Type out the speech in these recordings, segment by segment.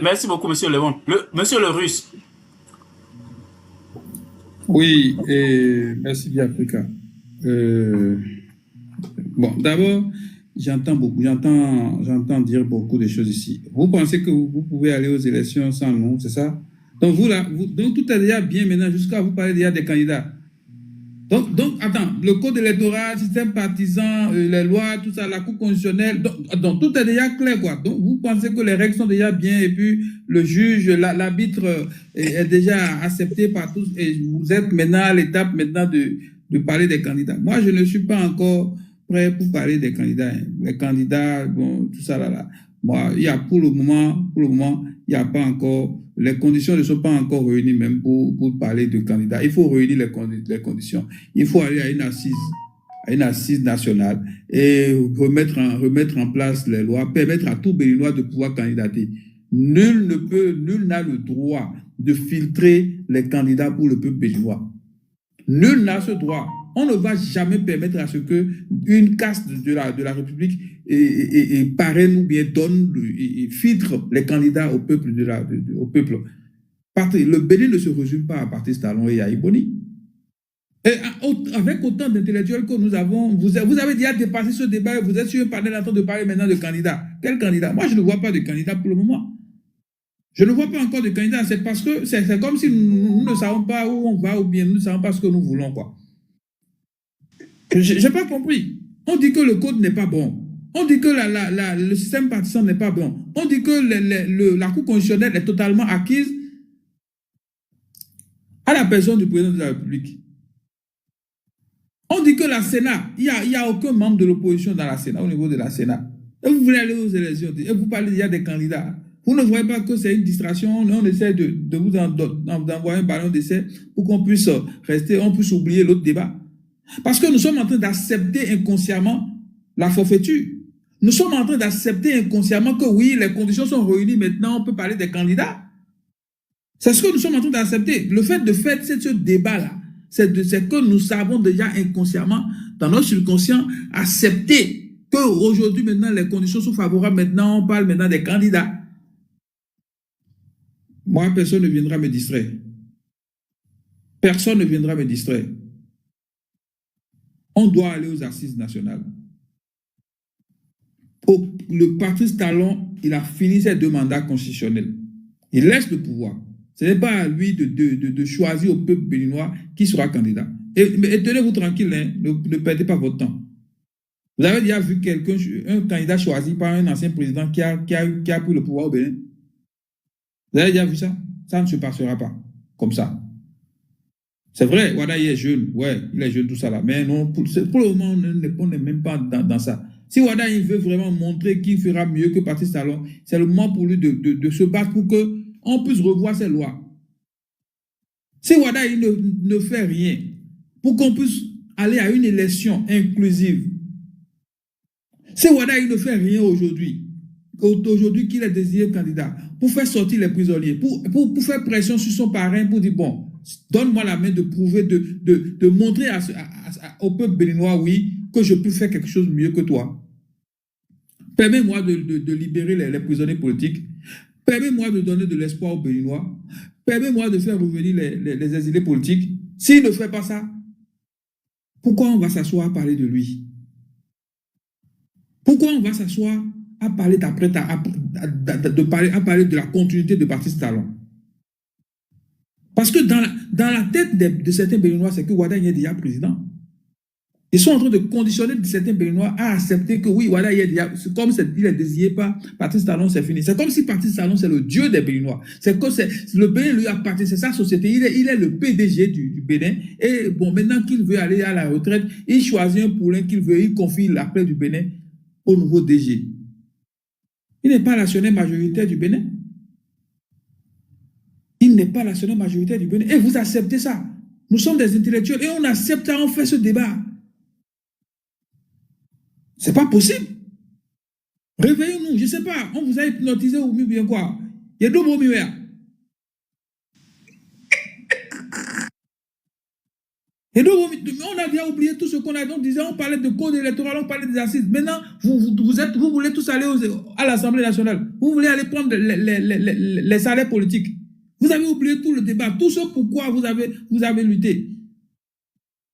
Merci beaucoup, monsieur Léon. Monsieur le Russe. Oui, et merci bien, Africa. Euh, bon, d'abord, j'entends dire beaucoup de choses ici. Vous pensez que vous pouvez aller aux élections sans nous, c'est ça? Donc, donc tout est déjà bien maintenant, jusqu'à vous parler déjà des candidats. Donc, attends, le code électoral, système partisan, les lois, tout ça, la Cour constitutionnelle, donc, tout est déjà clair, quoi. Donc, vous pensez que les règles sont déjà bien et puis le juge, l'arbitre est déjà accepté par tous et vous êtes maintenant à l'étape maintenant de parler des candidats. Moi, je ne suis pas encore prêt pour parler des candidats, hein. Les candidats, bon, tout ça là. Moi, il y a pour le moment, il n'y a pas encore, les conditions ne sont pas encore réunies même pour parler de candidats. Il faut réunir les conditions. Il faut aller à une assise nationale et remettre en place les lois, permettre à tout Béninois de pouvoir candidater. Nul n'a le droit de filtrer les candidats pour le peuple béninois. Nul n'a ce droit. On ne va jamais permettre à ce que une caste de la République et parraine ou bien donne et filtre les candidats au peuple au peuple. Le Bénin ne se résume pas à Patrice Talon et à Iboni. Et avec autant d'intellectuels que nous avons, vous avez déjà dépassé ce débat et vous êtes sur un panel en train de parler maintenant de candidats. Quel candidat? Moi, je ne vois pas de candidat pour le moment. Je ne vois pas encore de candidat. C'est parce que c'est comme si nous ne savons pas où on va ou bien nous ne savons pas ce que nous voulons, quoi. Je n'ai pas compris. On dit que le code n'est pas bon. On dit que le système partisan n'est pas bon. On dit que la Cour constitutionnelle est totalement acquise à la personne du président de la République. On dit que la Sénat, il n'y a aucun membre de l'opposition dans la Sénat, au niveau de la Sénat. Et vous voulez aller aux élections, et vous parlez déjà des candidats. Vous ne voyez pas que c'est une distraction, on essaie de vous envoyer un ballon d'essai pour qu'on puisse rester, on puisse oublier l'autre débat. Parce que nous sommes en train d'accepter inconsciemment la forfaiture. Nous sommes en train d'accepter inconsciemment que oui, les conditions sont réunies, maintenant on peut parler des candidats. C'est ce que nous sommes en train d'accepter. Le fait de faire ce débat-là, c'est que nous savons déjà inconsciemment, dans notre subconscient, accepter qu'aujourd'hui, maintenant, les conditions sont favorables. Maintenant, on parle maintenant des candidats. Moi, personne ne viendra me distraire. Personne ne viendra me distraire. On doit aller aux assises nationales. Le Patrice Talon, il a fini ses 2 mandats constitutionnels. Il laisse le pouvoir. Ce n'est pas à lui de choisir au peuple béninois qui sera candidat. Et tenez-vous tranquille, hein, ne perdez pas votre temps. Vous avez déjà vu un candidat choisi par un ancien président qui a pris le pouvoir au Bénin? Vous avez déjà vu ça? Ça ne se passera pas comme ça. C'est vrai, Wada il est jeune, ouais, il est jeune, tout ça là. Mais non, pour le moment, on n'est même pas dans ça. Si Wada il veut vraiment montrer qu'il fera mieux que Patrice Talon, c'est le moment pour lui de se battre pour qu'on puisse revoir ses lois. Si Wada il ne fait rien pour qu'on puisse aller à une élection inclusive, si Wada il ne fait rien aujourd'hui qu'il est désiré candidat, pour faire sortir les prisonniers, pour faire pression sur son parrain, pour dire, bon, donne-moi la main de prouver, de montrer au peuple béninois, oui, que je peux faire quelque chose de mieux que toi. Permets-moi de libérer les prisonniers politiques. Permets-moi de donner de l'espoir aux Béninois. Permets-moi de faire revenir les exilés politiques. S'il ne fait pas ça, pourquoi on va s'asseoir à parler de lui? Pourquoi on va s'asseoir à parler à parler de la continuité de Patrice Talon? Parce que dans la tête de certains Béninois, c'est que Wada est déjà président. Ils sont en train de conditionner certains Béninois à accepter que oui, Wada est déjà, comme il est désigné par Patrice Talon, c'est fini. C'est comme si Patrice Talon, c'est le dieu des Béninois. C'est que le Bénin lui appartient, c'est sa société. Il est le PDG du Bénin. Et bon, maintenant qu'il veut aller à la retraite, il choisit un poulain qu'il veut, il confie la paix du Bénin au nouveau DG. Il n'est pas l'actionnaire majoritaire du Bénin. Il n'est pas l'actionnaire majoritaire du Bénin. Et vous acceptez ça. Nous sommes des intellectuels et on accepte ça, on fait ce débat. C'est pas possible. Réveillons-nous, je ne sais pas, on vous a hypnotisé ou bien quoi. Il y a deux mots mieux. Et donc, on a déjà oublié tout ce qu'on a. Donc, on parlait de code électoral, on parlait des assises. Maintenant, vous voulez tous aller à l'Assemblée nationale. Vous voulez aller prendre les salaires politiques. Vous avez oublié tout le débat, tout ce pourquoi vous avez lutté.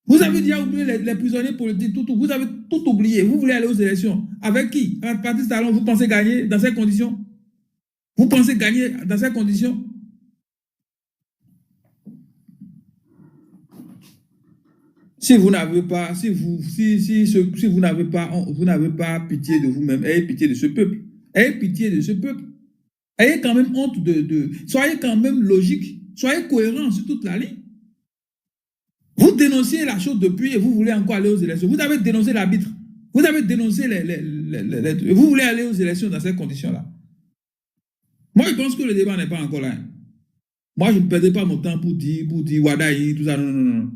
Vous avez déjà oublié les prisonniers politiques, tout. Vous avez tout oublié. Vous voulez aller aux élections. Avec qui? Avec Patrice Talon, vous pensez gagner dans ces conditions? Vous pensez gagner dans ces conditions? Si vous n'avez pas, vous n'avez pas pitié de vous-même, ayez pitié de ce peuple. Ayez pitié de ce peuple. Ayez quand même honte soyez quand même logique. Soyez cohérent sur toute la ligne. Vous dénoncez la chose depuis et vous voulez encore aller aux élections. Vous avez dénoncé l'arbitre. Vous avez dénoncé vous voulez aller aux élections dans ces conditions-là. Moi, je pense que le débat n'est pas encore là. Moi, je ne perdrai pas mon temps pour dire Wadaï, tout ça. Non.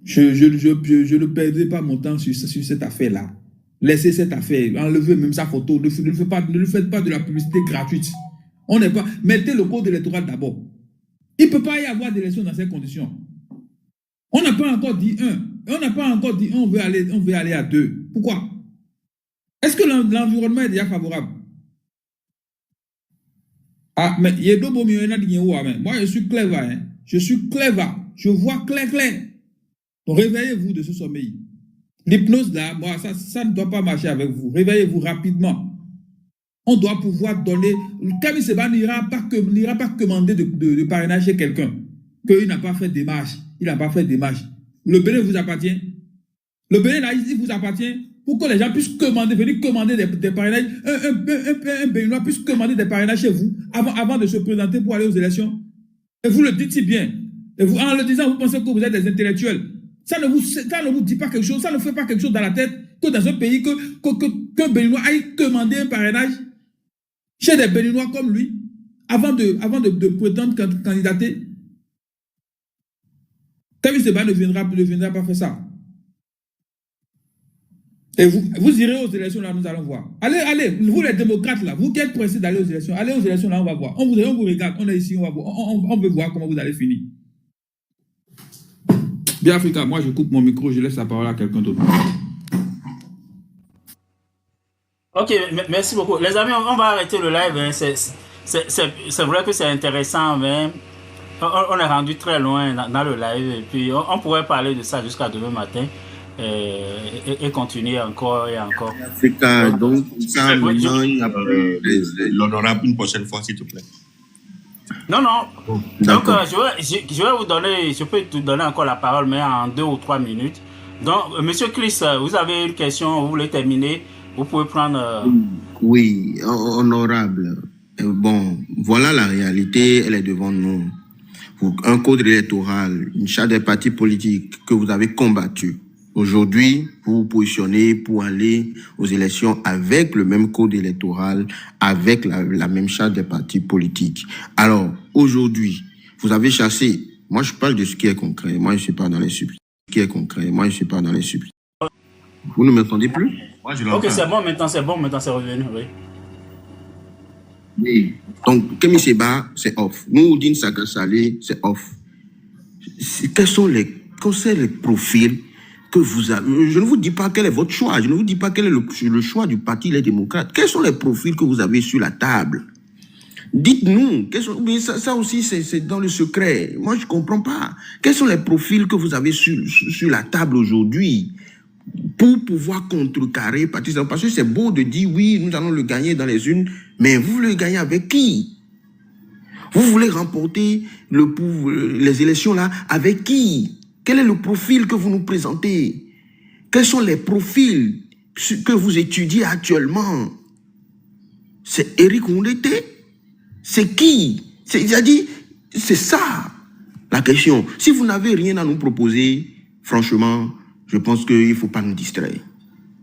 Je ne perdrai pas mon temps sur cette affaire-là. Laissez cette affaire, enlevez même sa photo, ne le faites pas de la publicité gratuite. Mettez le code électoral d'abord. Il ne peut pas y avoir d'élection dans ces conditions. On n'a pas encore dit on veut aller à 2. Pourquoi? Est-ce que l'environnement est déjà favorable? Ah, mais moi je suis clever, hein. Je suis clever. Je vois clair. Donc, réveillez-vous de ce sommeil. L'hypnose là, moi, ça ne doit pas marcher avec vous. Réveillez-vous rapidement. On doit pouvoir donner. Camille Seba n'ira pas commander de parrainage chez quelqu'un. Qu'il n'a pas fait de démarche. Il n'a pas fait de démarche. Le Bénin vous appartient. Le Bénin là, il vous appartient pour que les gens puissent venir commander des parrainages. Un Béninois puisse commander des parrainages chez vous avant de se présenter pour aller aux élections. Et vous le dites si bien. Et vous, en le disant, vous pensez que vous êtes des intellectuels. Ça ne vous dit pas quelque chose, ça ne fait pas quelque chose dans la tête que dans un pays qu'un Béninois aille commander un parrainage chez des Béninois comme lui avant de prétendre candidater. Camille Seba ne viendra pas faire ça. Et vous irez aux élections là, nous allons voir. Allez, vous les démocrates là, vous qui êtes pressés d'aller aux élections, allez aux élections là, on va voir. On vous regarde, on est ici, on va voir. On veut voir comment vous allez finir. Bien Africa, moi je coupe mon micro, je laisse la parole à quelqu'un d'autre. Ok, merci beaucoup. Les amis, on va arrêter le live. Hein. C'est vrai que c'est intéressant, mais on est rendu très loin dans le live. Et puis on pourrait parler de ça jusqu'à demain matin et continuer encore et encore. Africa, donc ça, maintenant, il y a l'honorable une prochaine fois, s'il te plaît. Non. Donc, je vais vous donner, je peux te donner encore la parole, mais en 2 ou 3 minutes. Donc, Monsieur Chris, vous avez une question, vous voulez terminer, vous pouvez prendre... Oui, honorable. Bon, voilà la réalité, elle est devant nous. Un code électoral, une charte des partis politiques que vous avez combattu. Aujourd'hui, vous vous positionnez pour aller aux élections avec le même code électoral, avec la même charte des partis politiques. Alors, aujourd'hui, vous avez chassé. Moi, je parle de ce qui est concret. Moi, je ne suis pas dans les subtilités. Vous ne m'entendez plus? Moi, je ok, c'est bon, maintenant c'est revenu, oui. Oui. Donc, Kémy Séba, c'est off. Nouroudine Saga Saleh, c'est off. Quels sont les profils que vous avez? Je ne vous dis pas quel est votre choix. Je ne vous dis pas quel est le choix du Parti Les Démocrates. Quels sont les profils que vous avez sur la table? Dites-nous. Mais ça aussi, c'est dans le secret. Moi, je ne comprends pas. Quels sont les profils que vous avez sur la table aujourd'hui pour pouvoir contrecarrer Patrice Talon? Parce que c'est beau de dire, oui, nous allons le gagner dans les urnes, mais vous voulez le gagner avec qui? Vous voulez remporter les élections là avec qui? Quel est le profil que vous nous présentez? Quels sont les profils que vous étudiez actuellement? C'est Éric Oundete? C'est qui? C'est-à-dire, c'est ça la question. Si vous n'avez rien à nous proposer, franchement, je pense qu'il ne faut pas nous distraire.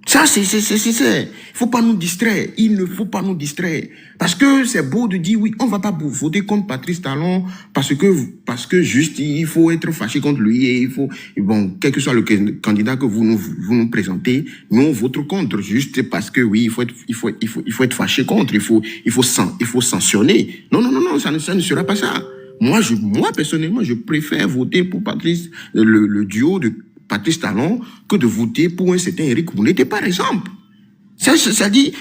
Ça, c'est. Il ne faut pas nous distraire. Il ne faut pas nous distraire. Parce que c'est beau de dire, oui, on ne va pas voter contre Patrice Talon parce que juste, il faut être fâché contre lui et il faut, bon, quel que soit le candidat que vous nous présentez, nous, on vote contre juste parce que, oui, il faut être fâché contre, il faut sanctionner. Non, ça ne sera pas ça. Moi, personnellement, je préfère voter pour le duo de Patrice Talon que de voter pour un certain Éric Rouleté, par exemple. Ça dit,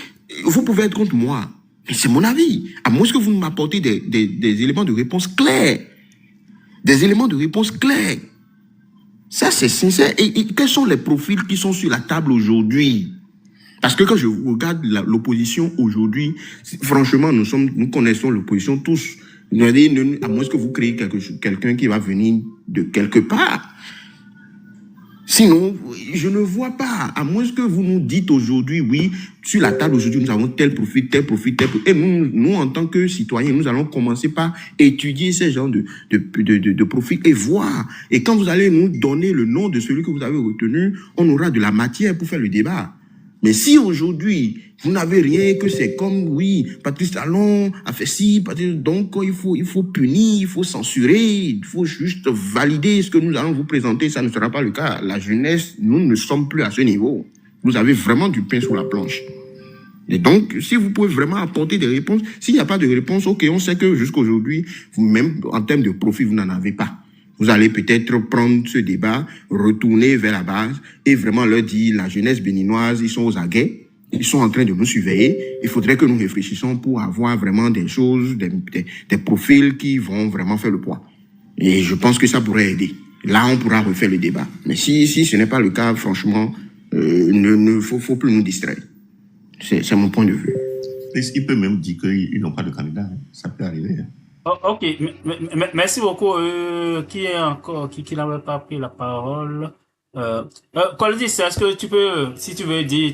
vous pouvez être contre moi, mais c'est mon avis. À moins que vous m'apportez des éléments de réponse clairs. Des éléments de réponse clairs. Ça, c'est sincère. Et quels sont les profils qui sont sur la table aujourd'hui? Parce que quand je regarde l'opposition aujourd'hui, franchement, nous connaissons l'opposition tous. À moins que vous créez quelqu'un qui va venir de quelque part. Sinon, je ne vois pas. À moins que vous nous dites aujourd'hui, oui, sur la table aujourd'hui, nous avons tel profil, tel profil, tel profil. Et nous, en tant que citoyens, nous allons commencer par étudier ces genres de profils et voir. Et quand vous allez nous donner le nom de celui que vous avez retenu, on aura de la matière pour faire le débat. Mais si aujourd'hui, vous n'avez rien, que c'est comme, oui, Patrice Talon a fait ci, donc il faut punir, il faut censurer, il faut juste valider ce que nous allons vous présenter, ça ne sera pas le cas. La jeunesse, nous ne sommes plus à ce niveau. Vous avez vraiment du pain sur la planche. Et donc, si vous pouvez vraiment apporter des réponses, s'il n'y a pas de réponse, ok, on sait que jusqu'aujourd'hui, vous-même, en termes de profit, vous n'en avez pas. Vous allez peut-être prendre ce débat, retourner vers la base et vraiment leur dire, la jeunesse béninoise, ils sont aux aguets, ils sont en train de nous surveiller. Il faudrait que nous réfléchissions pour avoir vraiment des choses, des profils qui vont vraiment faire le poids. Et je pense que ça pourrait aider. Là, on pourra refaire le débat. Mais si ce n'est pas le cas, franchement, faut plus nous distraire. C'est mon point de vue. Il peut même dire qu'ils n'ont pas de candidat. Ça peut arriver. Oh, ok, merci beaucoup. Qui est encore, qui n'avait pas pris la parole? Coldi, est-ce que tu peux, si tu veux dire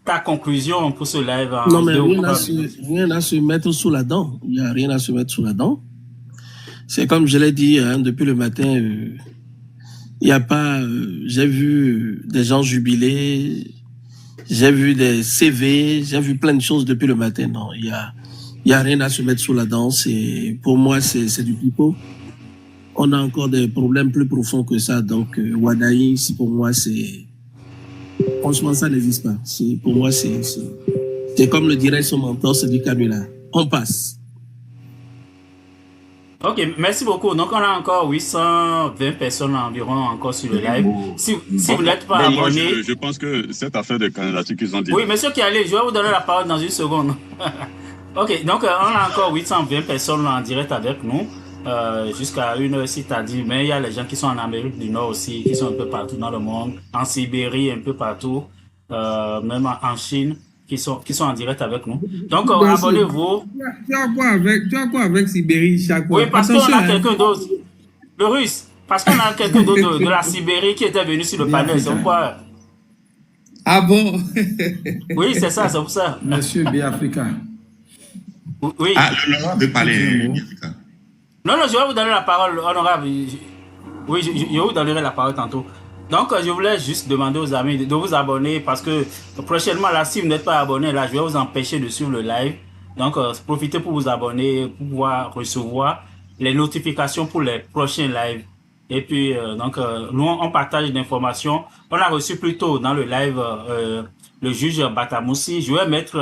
ta conclusion pour ce live? Non, mais rien à se mettre sous la dent. Il n'y a rien à se mettre sous la dent. C'est comme je l'ai dit depuis le matin, il n'y a pas, j'ai vu des gens jubiler, j'ai vu des CV, j'ai vu plein de choses depuis le matin. Non, il y a rien à se mettre sous la dent. Pour moi, c'est du pipeau. On a encore des problèmes plus profonds que ça. Donc, Wadaï, pour moi, franchement, ça n'existe pas. Pour moi, c'est comme le dirait son mentor, c'est du canular. On passe. Ok, merci beaucoup. Donc, on a encore 820 personnes environ encore sur le live. Si vous n'êtes pas abonné... Je pense que cette affaire de candidature qu'ils ont dit... Oui, monsieur Kialé, je vais vous donner la parole dans une seconde. Ok, donc on a encore 820 personnes en direct avec nous. Jusqu'à une heure, si tu as dit, mais il y a les gens qui sont en Amérique du Nord aussi, qui sont un peu partout dans le monde, en Sibérie, un peu partout, même en Chine, qui sont en direct avec nous. Donc, abonnez-vous. Tu as quoi avec Sibérie chaque fois? Oui, parce qu'on a quelqu'un d'autre. Le russe. Parce qu'on a quelqu'un d'autre de la Sibérie qui était venu sur le panel. C'est pourquoi. Ah bon? Oui, c'est ça, c'est pour ça. Monsieur B-Africa. Oui. Ah, l'honorable veut parler. Non, je vais vous donner la parole, honorable. Oui, je vous donnerai la parole tantôt. Donc, je voulais juste demander aux amis de vous abonner parce que prochainement, là, si vous n'êtes pas abonné, là, je vais vous empêcher de suivre le live. Donc, profitez pour vous abonner, pour pouvoir recevoir les notifications pour les prochains lives. Et puis, nous, on partage d'informations. On a reçu plus tôt dans le live le juge Batamoussi. Je vais mettre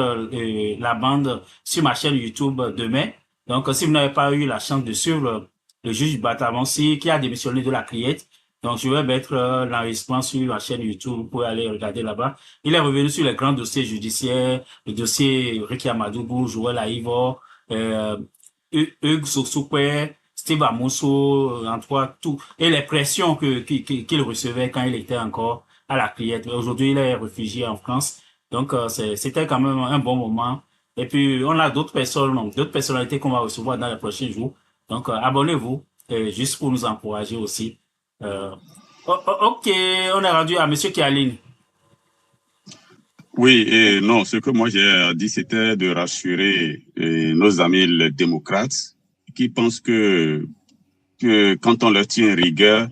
la bande sur ma chaîne YouTube demain. Donc, si vous n'avez pas eu la chance de suivre le juge Batamoussi qui a démissionné de la Criette, donc je vais mettre l'enregistrement sur ma chaîne YouTube. Vous pouvez aller regarder là-bas. Il est revenu sur les grands dossiers judiciaires, le dossier Ricky Amadougou, Joël Aïvo, Hugues Soukoué, Steve Amousso, en tout cas, tout, et les pressions qu'il recevait quand il était encore à la Criette. Aujourd'hui, il est réfugié en France. Donc, c'était quand même un bon moment. Et puis, on a d'autres personnalités qu'on va recevoir dans les prochains jours. Donc, abonnez-vous, juste pour nous encourager aussi. Ok, on est rendu à Monsieur Kialine. Oui, et non, ce que moi j'ai dit, c'était de rassurer nos amis les démocrates qui pensent que quand on leur tient rigueur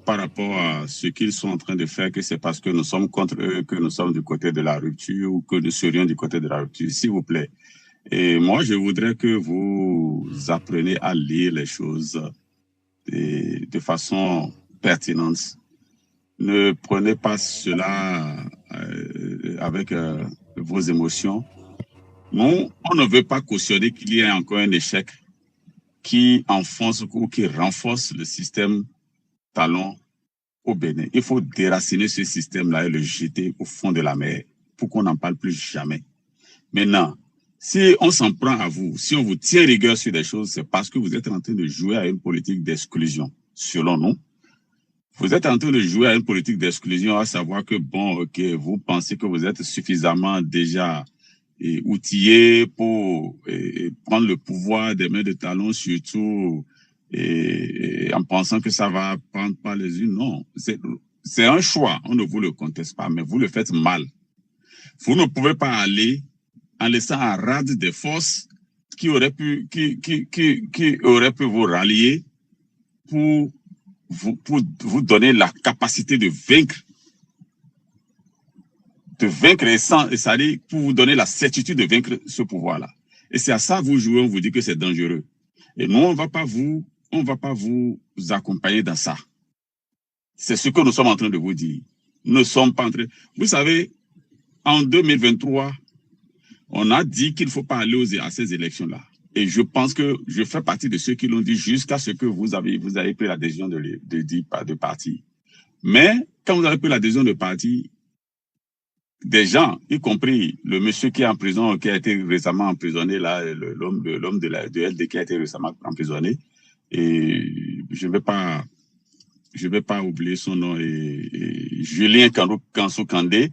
par rapport à ce qu'ils sont en train de faire, que c'est parce que nous sommes contre eux, que nous sommes du côté de la rupture ou que nous serions du côté de la rupture, s'il vous plaît. Et moi, je voudrais que vous appreniez à lire les choses de façon pertinente. Ne prenez pas cela avec vos émotions. Non, on ne veut pas cautionner qu'il y ait encore un échec qui enfonce ou qui renforce le système talon au Bénin. Il faut déraciner ce système-là et le jeter au fond de la mer pour qu'on n'en parle plus jamais. Maintenant, si on s'en prend à vous, si on vous tient rigueur sur des choses, c'est parce que vous êtes en train de jouer à une politique d'exclusion, selon nous. Vous êtes en train de jouer à une politique d'exclusion, à savoir que, bon, ok, vous pensez que vous êtes suffisamment déjà outillé pour prendre le pouvoir des mains de talon, surtout en pensant que ça va prendre par les unes. Non, c'est un choix, on ne vous le conteste pas, mais vous le faites mal. Vous ne pouvez pas aller en laissant à rade des forces qui auraient pu vous rallier pour vous donner la capacité de vaincre et ça dit pour vous donner la certitude de vaincre ce pouvoir-là. Et c'est à ça que vous jouez, on vous dit que c'est dangereux. Et nous, on va pas vous accompagner dans ça. C'est ce que nous sommes en train de vous dire. Nous ne sommes pas en train... Vous savez, en 2023, on a dit qu'il ne faut pas aller à ces élections-là. Et je pense que je fais partie de ceux qui l'ont dit jusqu'à ce que vous avez pris la décision de partir. Mais quand vous avez pris la décision de partir, des gens, y compris le monsieur qui est en prison, qui a été récemment emprisonné, là, l'homme de LD qui a été récemment emprisonné, et je vais pas oublier son nom, et Julien Kansoukandé,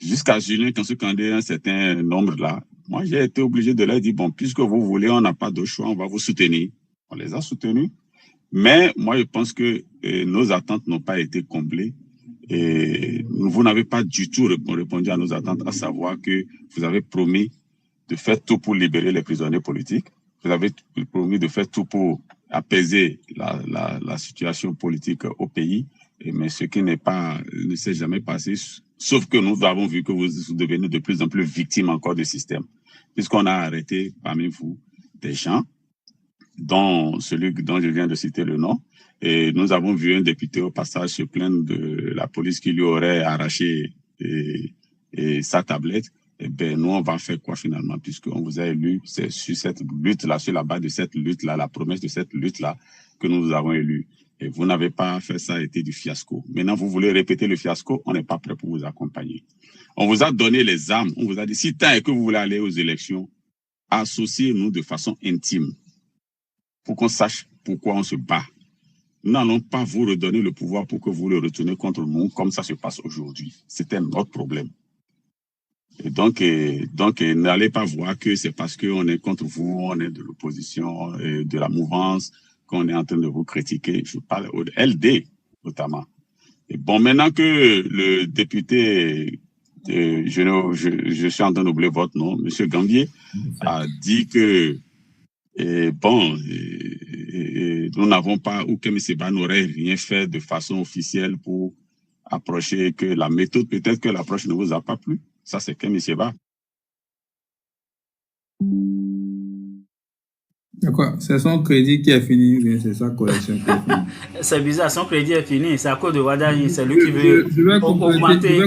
jusqu'à Julien Kansoukandé, un certain nombre là, moi j'ai été obligé de leur dire, bon, puisque vous voulez, on n'a pas d'autre choix, on va vous soutenir. On les a soutenus, mais moi je pense que nos attentes n'ont pas été comblées. Et vous n'avez pas du tout répondu à nos attentes, à savoir que vous avez promis de faire tout pour libérer les prisonniers politiques. Vous avez promis de faire tout pour apaiser la situation politique au pays. Mais ce qui ne s'est jamais passé, sauf que nous avons vu que vous devenez de plus en plus victimes encore du système. Puisqu'on a arrêté parmi vous des gens, dont celui dont je viens de citer le nom. Et nous avons vu un député au passage se plaindre de la police qui lui aurait arraché sa tablette. Et ben, nous, on va faire quoi finalement, puisqu'on vous a élu, c'est sur cette lutte-là, sur la base de cette lutte-là, la promesse de cette lutte-là, que nous vous avons élu. Et vous n'avez pas fait ça, été du fiasco. Maintenant, vous voulez répéter le fiasco, on n'est pas prêt pour vous accompagner. On vous a donné les armes, on vous a dit, si tant est que vous voulez aller aux élections, associez-nous de façon intime, pour qu'on sache pourquoi on se bat. Nous n'allons pas vous redonner le pouvoir pour que vous le retourniez contre nous, comme ça se passe aujourd'hui. C'était notre problème. Et donc n'allez pas voir que c'est parce qu'on est contre vous, on est de l'opposition, de la mouvance, qu'on est en train de vous critiquer. Je parle au LD, notamment. Et bon, maintenant que le député, je suis en train d'oublier votre nom, M. Gambier, a dit que nous n'avons pas, ou que M. Seba n'aurait rien fait de façon officielle pour approcher, que la méthode, peut-être que l'approche ne vous a pas plu. Ça, c'est que M. Seba. D'accord. C'est son crédit qui est fini, ou bien c'est sa collection qui est finie? C'est bizarre, son crédit est fini. C'est à cause de Wadani. C'est lui qui veut augmenter.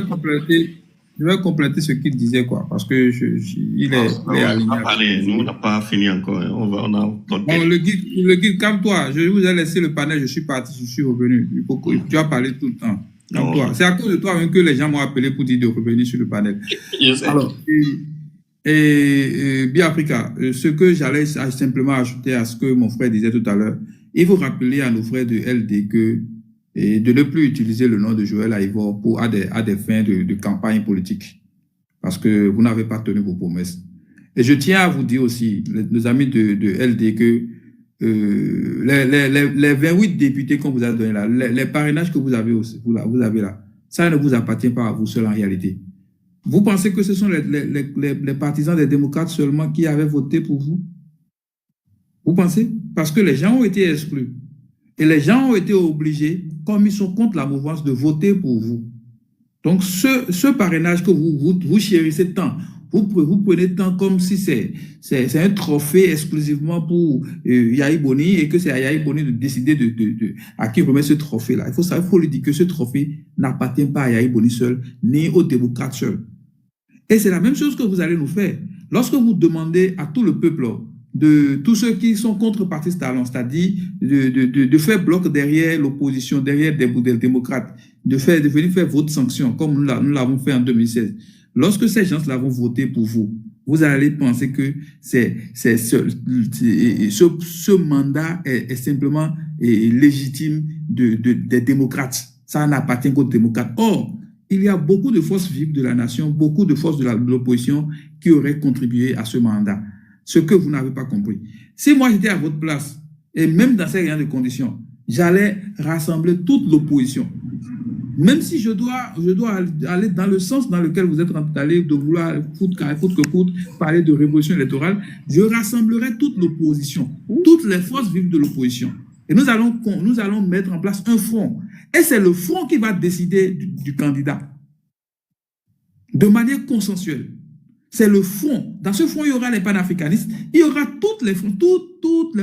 Je vais compléter ce qu'il disait, quoi, parce que il est aligné. Nous, on n'a pas fini encore. Le guide, calme-toi. Je vous ai laissé le panel, je suis parti, je suis revenu. Tu as parlé tout le temps. Calme-toi. C'est à cause de toi même que les gens m'ont appelé pour dire de revenir sur le panel. Alors, Biafrika, ce que j'allais simplement ajouter à ce que mon frère disait tout à l'heure, il faut rappeler à nos frères de LD que de ne plus utiliser le nom de Joël Aïvor à des fins de campagne politique. Parce que vous n'avez pas tenu vos promesses. Et je tiens à vous dire aussi, nos amis de LD, que les 28 députés qu'on vous a donnés là, les parrainages que vous avez là, ça ne vous appartient pas à vous seul en réalité. Vous pensez que ce sont les partisans des démocrates seulement qui avaient voté pour vous? Vous pensez? Parce que les gens ont été exclus. Et les gens ont été obligés, comme ils sont contre la mouvance, de voter pour vous. Donc, ce parrainage que vous chérissez tant, vous prenez tant comme si c'est un trophée exclusivement pour Yahi Boni et que c'est à Yahi Boni de décider à qui remet ce trophée-là. Il faut lui dire que ce trophée n'appartient pas à Yahi Boni seul, ni aux démocrates seuls. Et c'est la même chose que vous allez nous faire. Lorsque vous demandez à tout le peuple de tous ceux qui sont contre Patrice Talon, c'est-à-dire de faire bloc derrière l'opposition, derrière des démocrates, de venir faire vote sanction, comme nous l'avons fait en 2016. Lorsque ces gens-là vont voter pour vous, vous allez penser que ce mandat est simplement légitime des démocrates. Ça n'appartient qu'aux démocrates. Or, il y a beaucoup de forces vives de la nation, beaucoup de forces de l'opposition qui auraient contribué à ce mandat. Ce que vous n'avez pas compris. Si moi j'étais à votre place, et même dans ces de conditions, j'allais rassembler toute l'opposition. Même si je dois aller dans le sens dans lequel vous êtes en train d'aller, de vouloir coûte que coûte, parler de révolution électorale, je rassemblerai toute l'opposition, toutes les forces vives de l'opposition. Et nous allons mettre en place un front. Et c'est le front qui va décider du candidat. De manière consensuelle. C'est le front. Dans ce front, il y aura les panafricanistes, il y aura toutes les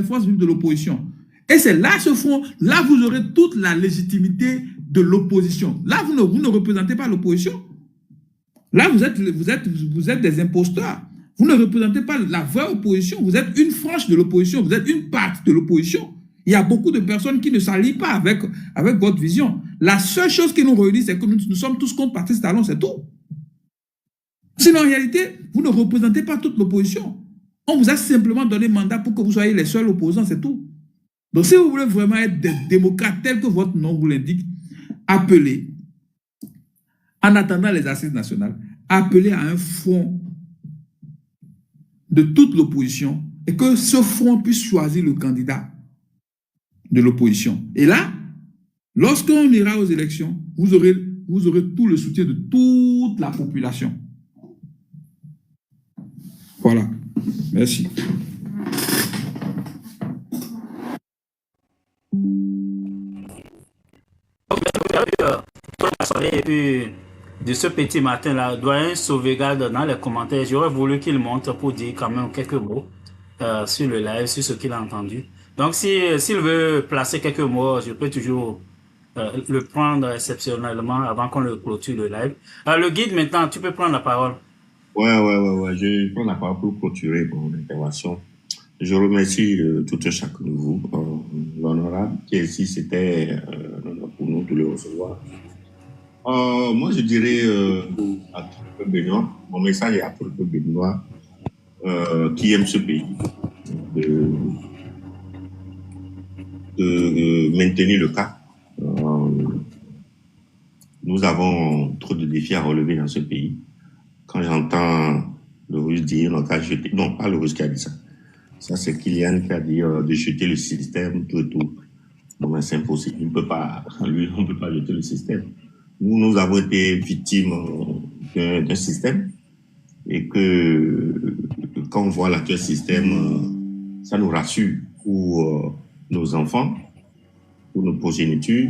forces vives de l'opposition. Et c'est là, ce front, là, vous aurez toute la légitimité de l'opposition. Là, vous ne représentez pas l'opposition. Là, vous êtes des imposteurs. Vous ne représentez pas la vraie opposition. Vous êtes une frange de l'opposition. Vous êtes une partie de l'opposition. Il y a beaucoup de personnes qui ne s'allient pas avec votre vision. La seule chose qui nous réunit, c'est que nous sommes tous contre Patrice Talon, c'est tout. Sinon, en réalité, vous ne représentez pas toute l'opposition. On vous a simplement donné mandat pour que vous soyez les seuls opposants, c'est tout. Donc, si vous voulez vraiment être des démocrates tels que votre nom vous l'indique, appelez, en attendant les assises nationales, appelez à un front de toute l'opposition et que ce front puisse choisir le candidat de l'opposition. Et là, lorsqu'on ira aux élections, vous aurez tout le soutien de toute la population. Voilà. Merci. Et puis, de ce petit matin-là, doyen Sauvegarde dans les commentaires, j'aurais voulu qu'il montre pour dire quand même quelques mots sur le live, sur ce qu'il a entendu. Donc, s'il veut placer quelques mots, je peux toujours le prendre exceptionnellement avant qu'on le clôture le live. Le guide, maintenant, tu peux prendre la parole. Ouais. Je prends la parole pour clôturer mon intervention. Je remercie tout un chacun de vous. L'honorable qui est ici, c'était pour nous de le recevoir. Moi, je dirais à tout le peuple béninois, mon message est à tout le peuple béninois qui aime ce pays, de maintenir le cap. Nous avons trop de défis à relever dans ce pays. Quand j'entends le Russe dire, non, pas le Russe qui a dit ça. Ça, c'est Kylian qui a dit de jeter le système, tout et tout. Non, mais c'est impossible. On ne peut pas jeter le système. Nous avons été victimes d'un système et que quand on voit l'actuel système, ça nous rassure pour nos enfants, pour nos progénitures.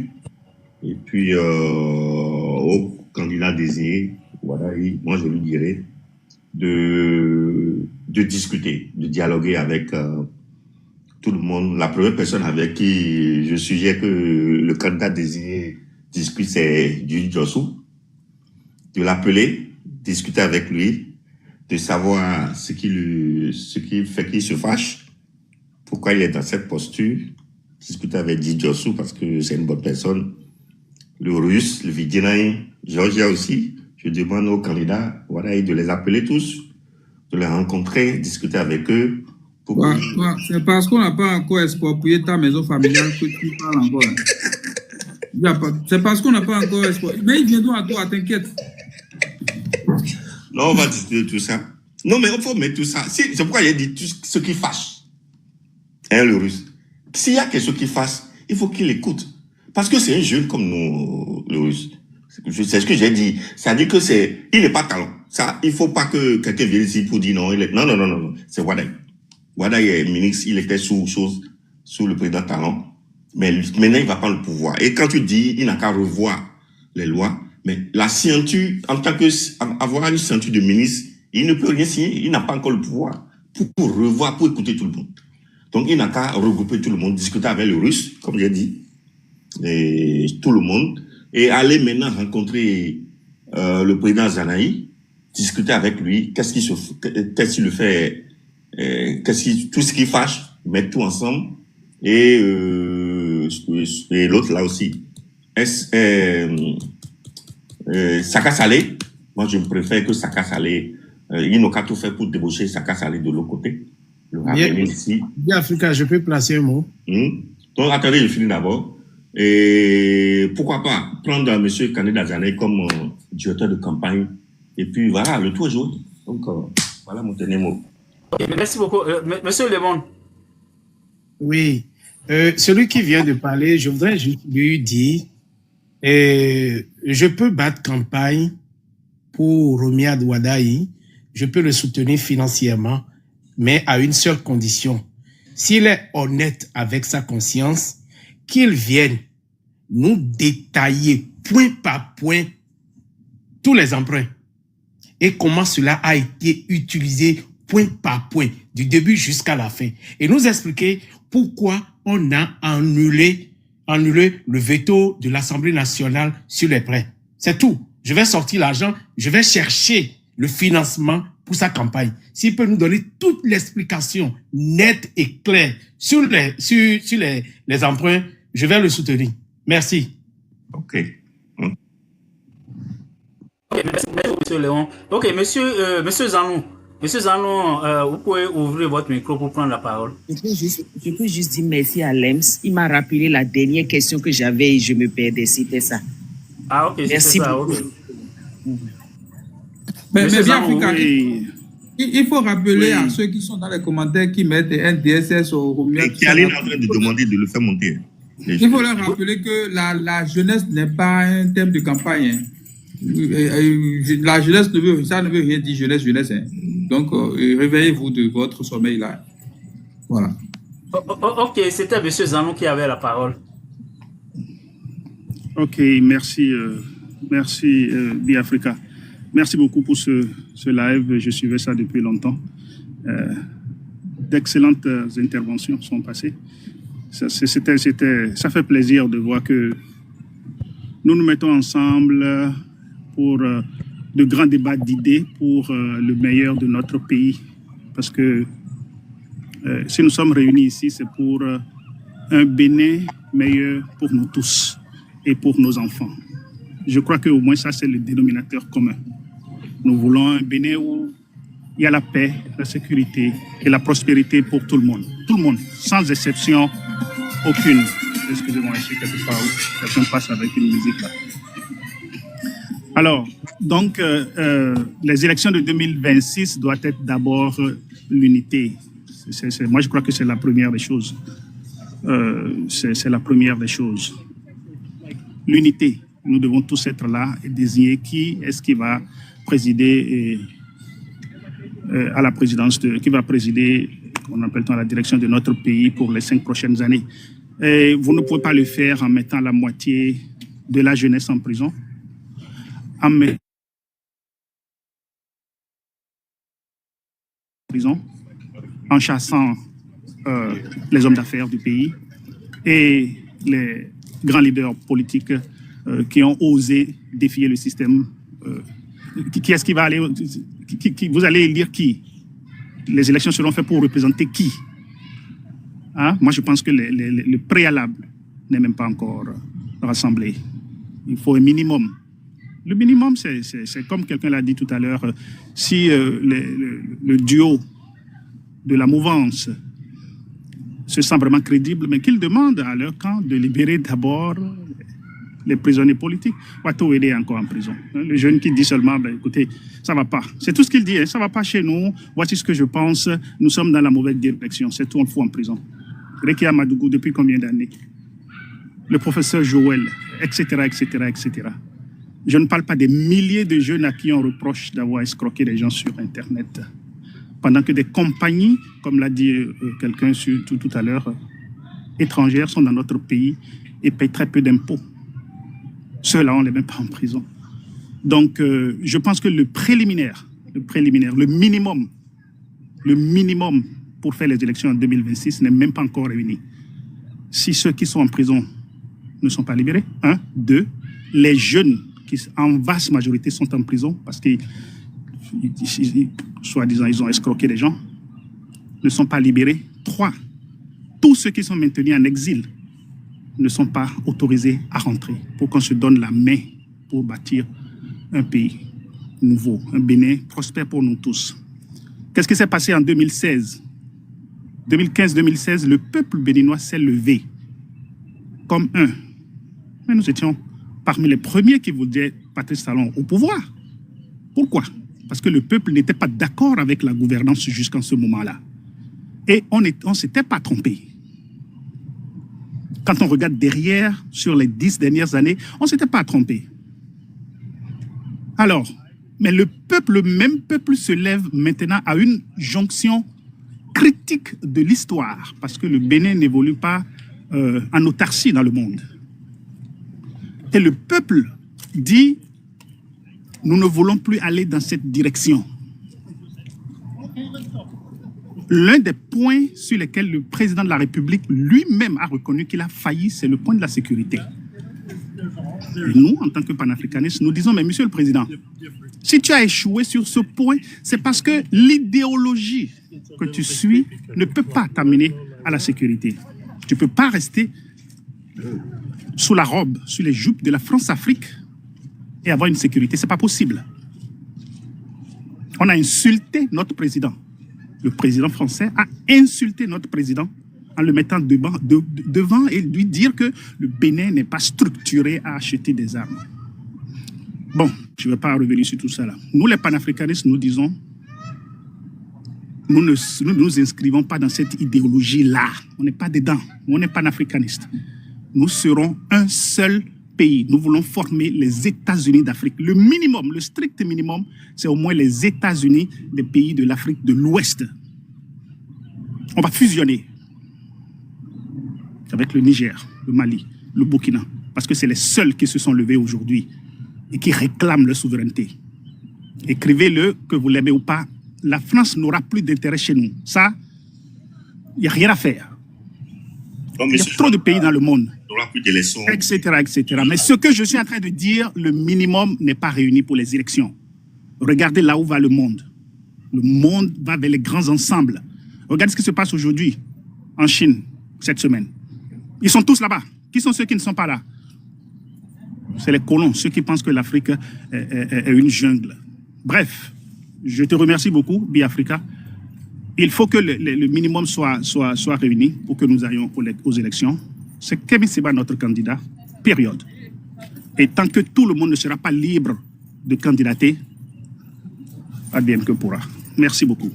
Et puis, au candidat désigné, voilà, moi je lui dirais de discuter, de dialoguer avec tout le monde. La première personne avec qui je suggère que le candidat désigné discute, c'est Djidji Djossou. De l'appeler, discuter avec lui, de savoir ce qui fait qu'il se fâche, pourquoi il est dans cette posture, discuter avec Djidji Djossou parce que c'est une bonne personne. Le Russe, le Vidinaï, Georgia aussi. Je demande aux candidats, voilà, de les appeler tous, de les rencontrer, discuter avec eux. C'est parce qu'on n'a pas encore exproprié ta maison familiale que tu parles encore. C'est parce qu'on n'a pas encore exproprié. Mais ils viendront à toi, t'inquiète. Non, on va discuter tout ça. Non, mais il faut mettre tout ça. C'est pourquoi j'ai dit tout ce qui fâche. Hein, le Russe. S'il y a quelque chose qui fâche, il faut qu'il écoute. Parce que c'est un jeune comme nous, le Russe. C'est ce que j'ai dit. Ça dit que il n'est pas talent. Ça, il faut pas que quelqu'un vienne ici pour dire non. Non. C'est Wadaï. Wadaï est ministre, il était sous le président Talon. Mais maintenant, il va prendre le pouvoir. Et quand tu dis, il n'a qu'à revoir les lois. Mais la ceinture, en tant avoir une ceinture de ministre, il ne peut rien signer. Il n'a pas encore le pouvoir pour revoir, pour écouter tout le monde. Donc, il n'a qu'à regrouper tout le monde, discuter avec le Russe, comme j'ai dit, et tout le monde. Et aller maintenant rencontrer le président Zanaï, discuter avec lui, qu'est-ce qu'il le fait tout ce qui fâche, mettre tout ensemble, et l'autre là aussi. Saka Saleh, moi je préfère que Saka Saleh, il n'a qu'à tout faire pour débaucher Saka Saleh de l'autre côté. Le ramener ici. Bien, Africa, je peux placer un mot. Donc attendez, je finis d'abord. Et pourquoi pas prendre M. Kane Dazane comme directeur de campagne, et puis voilà, le tour est joué. Donc voilà mon dernier mot. Merci beaucoup. Monsieur Lemon. Oui. Celui qui vient de parler, je voudrais juste lui dire, je peux battre campagne pour Romiad Wadaï, je peux le soutenir financièrement, mais à une seule condition. S'il est honnête avec sa conscience, qu'il vienne nous détailler point par point tous les emprunts et comment cela a été utilisé point par point, du début jusqu'à la fin, et nous expliquer pourquoi on a annulé le veto de l'Assemblée nationale sur les prêts. C'est tout. Je vais sortir l'argent, je vais chercher le financement pour sa campagne. S'il peut nous donner toute l'explication nette et claire sur les emprunts, je vais le soutenir. Merci. Ok. Merci, monsieur Léon. Ok, monsieur Zanou. Monsieur Zanou, vous pouvez ouvrir votre micro pour prendre la parole. Je peux juste dire merci à Lems. Il m'a rappelé la dernière question que j'avais et je me perdais. C'était ça. Ah, ok, merci ça, beaucoup. Okay. Mais bien, Zanou, Africa, il faut rappeler à ceux qui sont dans les commentaires qui mettent un DSS au Romiad. Et qui est en train de demander de le faire monter. Il faut leur rappeler que la jeunesse n'est pas un thème de campagne. La jeunesse ça ne veut rien dire jeunesse. Donc, réveillez-vous de votre sommeil là. Voilà. Ok, c'était M. Zanou qui avait la parole. Ok, merci. Merci, Biafrica. Merci beaucoup pour ce live. Je suivais ça depuis longtemps. D'excellentes interventions sont passées. Ça fait plaisir de voir que nous nous mettons ensemble pour de grands débats d'idées pour le meilleur de notre pays. Parce que si nous sommes réunis ici, c'est pour un Bénin meilleur pour nous tous et pour nos enfants. Je crois qu'au moins ça, c'est le dénominateur commun. Nous voulons un Bénin où il y a la paix, la sécurité et la prospérité pour tout le monde. Tout le monde, sans exception aucune. Excusez-moi, je sais quelque part où quelqu'un passe avec une musique là. Alors, donc, les élections de 2026 doivent être d'abord l'unité. Moi, je crois que c'est la première des choses. C'est la première des choses. L'unité. Nous devons tous être là et désigner qui est-ce qui va présider à la présidence, qui va présider, on appelle-t-on, la direction de notre pays pour les 5 prochaines années. Et vous ne pouvez pas le faire en mettant la moitié de la jeunesse en prison, en chassant les hommes d'affaires du pays et les grands leaders politiques qui ont osé défier le système. Qui est-ce qui va aller... vous allez élire qui? Les élections seront faites pour représenter qui? Hein? Moi, je pense que le préalable n'est même pas encore rassemblé. Il faut un minimum. Le minimum, c'est comme quelqu'un l'a dit tout à l'heure, si le duo de la mouvance se sent vraiment crédible, mais qu'ils demandent à leur camp de libérer d'abord les prisonniers politiques. Wato est encore en prison. Le jeune qui dit seulement, ben, écoutez, ça va pas. C'est tout ce qu'il dit, hein, ça va pas chez nous, voici ce que je pense, nous sommes dans la mauvaise direction, c'est tout, on le fout en prison. Rekia Madougou, depuis combien d'années? Le professeur Joël, etc., etc., etc. Je ne parle pas des milliers de jeunes à qui on reproche d'avoir escroqué les gens sur Internet. Pendant que des compagnies, comme l'a dit quelqu'un tout à l'heure, étrangères sont dans notre pays et payent très peu d'impôts. Ceux-là, on ne les met pas en prison. Donc, je pense que le préliminaire, le minimum pour faire les élections en 2026 n'est même pas encore réuni. Si ceux qui sont en prison ne sont pas libérés, 1, 2, les jeunes qui, en vaste majorité, sont en prison parce que, soi-disant, ils ont escroqué les gens. ne sont pas libérés. 3, tous ceux qui sont maintenus en exil ne sont pas autorisés à rentrer pour qu'on se donne la main pour bâtir un pays nouveau, un Bénin prospère pour nous tous. Qu'est-ce qui s'est passé en 2016 ? 2015-2016, le peuple béninois s'est levé comme un. Mais nous étions parmi les premiers qui voulaient Patrice Talon au pouvoir. Pourquoi ? Parce que le peuple n'était pas d'accord avec la gouvernance jusqu'en ce moment-là. Et on ne s'était pas trompé. Quand on regarde derrière, sur les 10 dernières années, on ne s'était pas trompé. Alors, mais le même peuple se lève maintenant à une jonction critique de l'histoire, parce que le Bénin n'évolue pas en autarcie dans le monde. Et le peuple dit, nous ne voulons plus aller dans cette direction. L'un des points sur lesquels le président de la République lui-même a reconnu qu'il a failli, c'est le point de la sécurité. Et nous, en tant que panafricanistes, nous disons, mais monsieur le président, si tu as échoué sur ce point, c'est parce que l'idéologie que tu suis ne peut pas t'amener à la sécurité. Tu ne peux pas rester sous la robe, sous les jupes de la France-Afrique et avoir une sécurité. Ce n'est pas possible. On a insulté notre président. Le président français a insulté notre président en le mettant devant et lui dire que le Bénin n'est pas structuré à acheter des armes. Bon, je ne vais pas revenir sur tout ça là. Nous, les panafricanistes, nous disons, nous ne nous inscrivons pas dans cette idéologie-là. On n'est pas dedans. On est panafricanistes. Nous serons un seul pays. Nous voulons former les États-Unis d'Afrique. Le minimum, le strict minimum, c'est au moins les États-Unis des pays de l'Afrique de l'Ouest. On va fusionner avec le Niger, le Mali, le Burkina, parce que c'est les seuls qui se sont levés aujourd'hui et qui réclament leur souveraineté. Écrivez-le, que vous l'aimez ou pas, la France n'aura plus d'intérêt chez nous. Ça, il n'y a rien à faire. Il y a trop de pays dans le monde, etc., etc. Mais ce que je suis en train de dire, le minimum n'est pas réuni pour les élections. Regardez là où va le monde. Le monde va vers les grands ensembles. Regardez ce qui se passe aujourd'hui en Chine, cette semaine. Ils sont tous là-bas. Qui sont ceux qui ne sont pas là? C'est les colons, ceux qui pensent que l'Afrique est une jungle. Bref, je te remercie beaucoup, Biafrica. Il faut que le minimum soit réuni pour que nous allions aux élections. C'est Kémy Séba notre candidat, période. Et tant que tout le monde ne sera pas libre de candidater, advienne que pourra. Merci beaucoup.